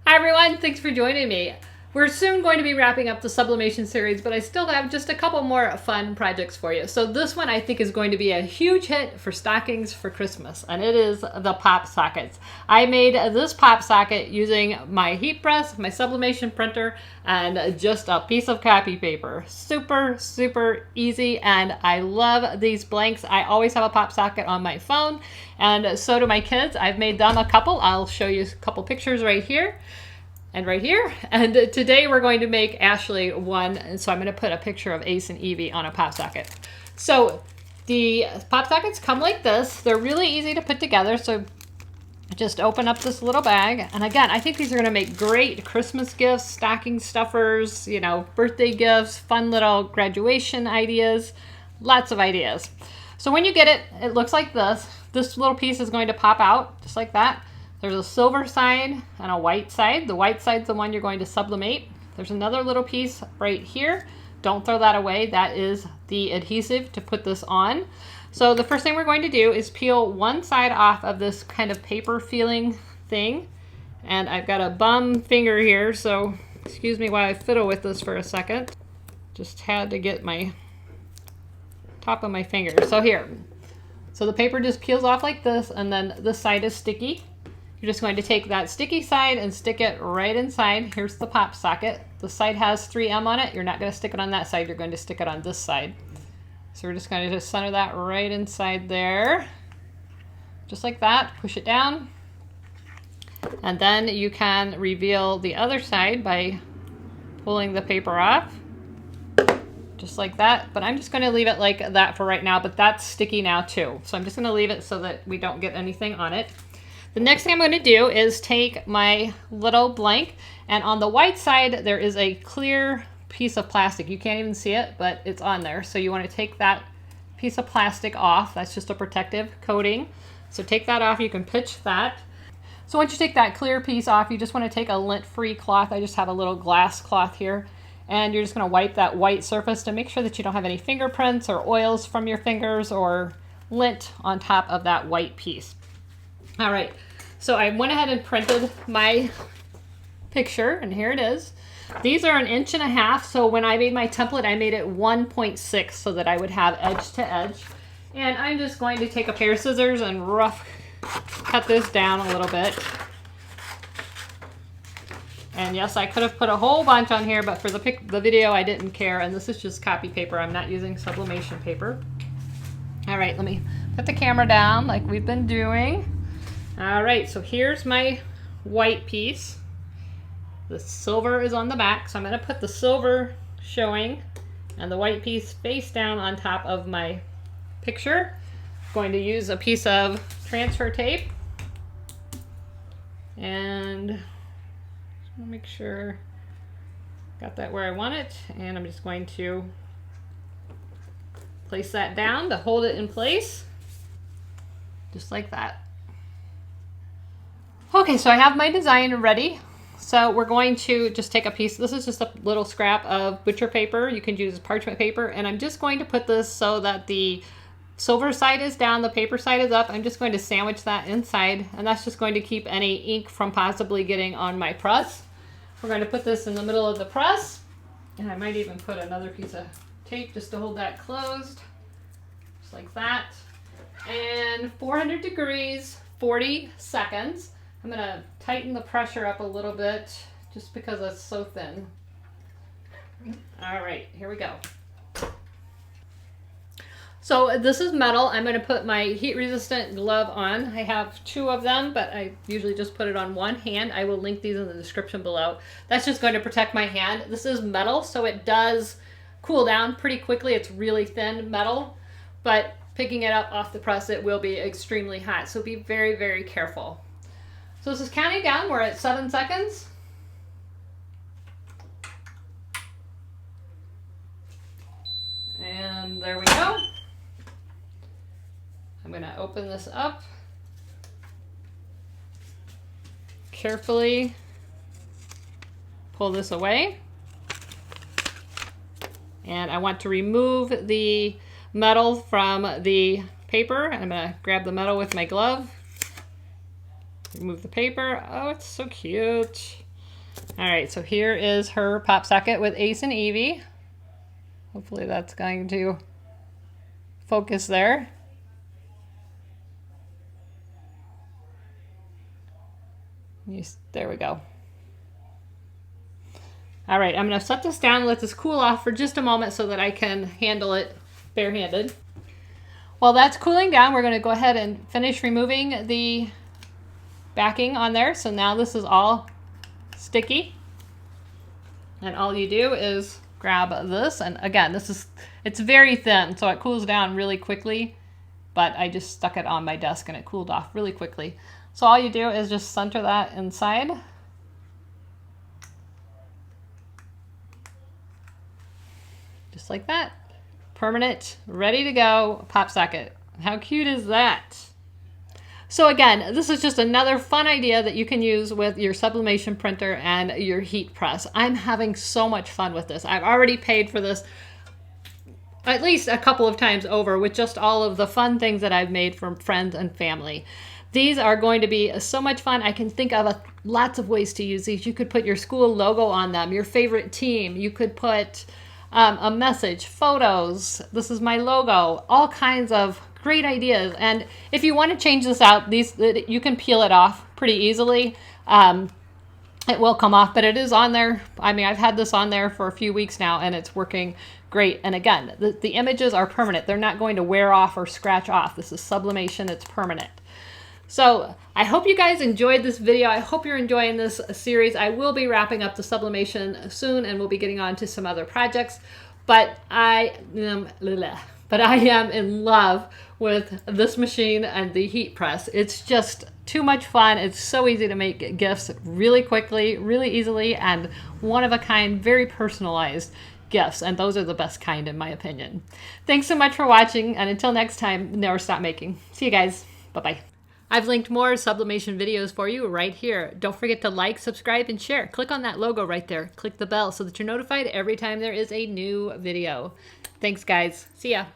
Hi everyone, thanks for joining me. We're soon going to be wrapping up the sublimation series, but I still have just a couple more fun projects for you. So this one I think is going to be a huge hit for stockings for Christmas, and it is the pop sockets. I made this pop socket using my heat press, my sublimation printer, and just a piece of copy paper. Super, super easy, and I love these blanks. I always have a pop socket on my phone, and so do my kids. I've made them a couple. I'll show you a couple pictures right here. And right here. And today we're going to make Ashley one. And so I'm going to put a picture of Ace and Evie on a pop socket. So the pop sockets come like this. They're really easy to put together. So just open up this little bag. And again, I think these are going to make great Christmas gifts, stocking stuffers, you know, birthday gifts, fun little graduation ideas, lots of ideas. So when you get it, it looks like this. This little piece is going to pop out just like that. There's a silver side and a white side. The white side's the one you're going to sublimate. There's another little piece right here. Don't throw that away. That is the adhesive to put this on. So the first thing we're going to do is peel one side off of this kind of paper feeling thing. And I've got a bum finger here, so excuse me while I fiddle with this for a second. Just had to get my top of my finger. So here. So the paper just peels off like this, and then this side is sticky. You're just going to take that sticky side and stick it right inside. Here's the pop socket. The side has 3M on it. You're not going to stick it on that side. You're going to stick it on this side. So we're just going to just center that right inside there. Just like that. Push it down. And then you can reveal the other side by pulling the paper off. Just like that. But I'm just going to leave it like that for right now. But that's sticky now too. So I'm just going to leave it so that we don't get anything on it. The next thing I'm going to do is take my little blank, and on the white side there is a clear piece of plastic. You can't even see it, but it's on there. So you want to take that piece of plastic off. That's just a protective coating. So take that off. You can pitch that. So once you take that clear piece off, you just want to take a lint-free cloth. I just have a little glass cloth here. And you're just going to wipe that white surface to make sure that you don't have any fingerprints or oils from your fingers or lint on top of that white piece. All right, so I went ahead and printed my picture, and here it is. These are 1.5 inches, so when I made my template, I made it 1.6 so that I would have edge to edge. And I'm just going to take a pair of scissors and rough cut this down a little bit. And yes, I could have put a whole bunch on here, but for the video, I didn't care. And this is just copy paper. I'm not using sublimation paper. All right, let me put the camera down like we've been doing. All right, so here's my white piece. The silver is on the back, so I'm going to put the silver showing and the white piece face down on top of my picture. I'm going to use a piece of transfer tape, and just want to make sure got that where I want it, and I'm just going to place that down to hold it in place, just like that. Okay, so I have my design ready. So we're going to just take a piece. This is just a little scrap of butcher paper. You can use parchment paper. And I'm just going to put this so that the silver side is down, the paper side is up. I'm just going to sandwich that inside. And that's just going to keep any ink from possibly getting on my press. We're going to put this in the middle of the press. And I might even put another piece of tape just to hold that closed. Just like that. And 400 degrees, 40 seconds. I'm going to tighten the pressure up a little bit just because it's so thin. All right, here we go. So this is metal. I'm going to put my heat resistant glove on. I have 2 of them, but I usually just put it on one hand. I will link these in the description below. That's just going to protect my hand. This is metal, so it does cool down pretty quickly. It's really thin metal, but picking it up off the press, it will be extremely hot. So be very, very careful. So this is counting down. We're at 7 seconds. And there we go. I'm going to open this up. Carefully pull this away. And I want to remove the metal from the paper. I'm going to grab the metal with my glove. Remove the paper. Oh, it's so cute. All right, so here is her pop socket with Ace and Evie. Hopefully that's going to focus there. There we go. All right, I'm gonna set this down and let this cool off for just a moment so that I can handle it barehanded. While that's cooling down, we're gonna go ahead and finish removing the backing on there. So now this is all sticky. And all you do is grab this, and again, it's very thin, so it cools down really quickly, but I just stuck it on my desk and it cooled off really quickly. So all you do is just center that inside. Just like that. Permanent, ready to go pop socket. How cute is that? So again, this is just another fun idea that you can use with your sublimation printer and your heat press. I'm having so much fun with this. I've already paid for this at least a couple of times over with just all of the fun things that I've made from friends and family. These are going to be so much fun. I can think of lots of ways to use these. You could put your school logo on them, your favorite team. You could put a message, photos. This is my logo, all kinds of great ideas. And if you want to change this out, you can peel it off pretty easily. It will come off, but it is on there. I mean, I've had this on there for a few weeks now and it's working great. And again, the images are permanent. They're not going to wear off or scratch off. This is sublimation, it's permanent. So I hope you guys enjoyed this video. I hope you're enjoying this series. I will be wrapping up the sublimation soon and we'll be getting on to some other projects. But I am in love with this machine and the heat press. It's just too much fun. It's so easy to make gifts really quickly, really easily, and one of a kind, very personalized gifts. And those are the best kind in my opinion. Thanks so much for watching, and until next time, never stop making. See you guys. Bye-bye. I've linked more sublimation videos for you right here. Don't forget to like, subscribe, and share. Click on that logo right there. Click the bell so that you're notified every time there is a new video. Thanks, guys. See ya.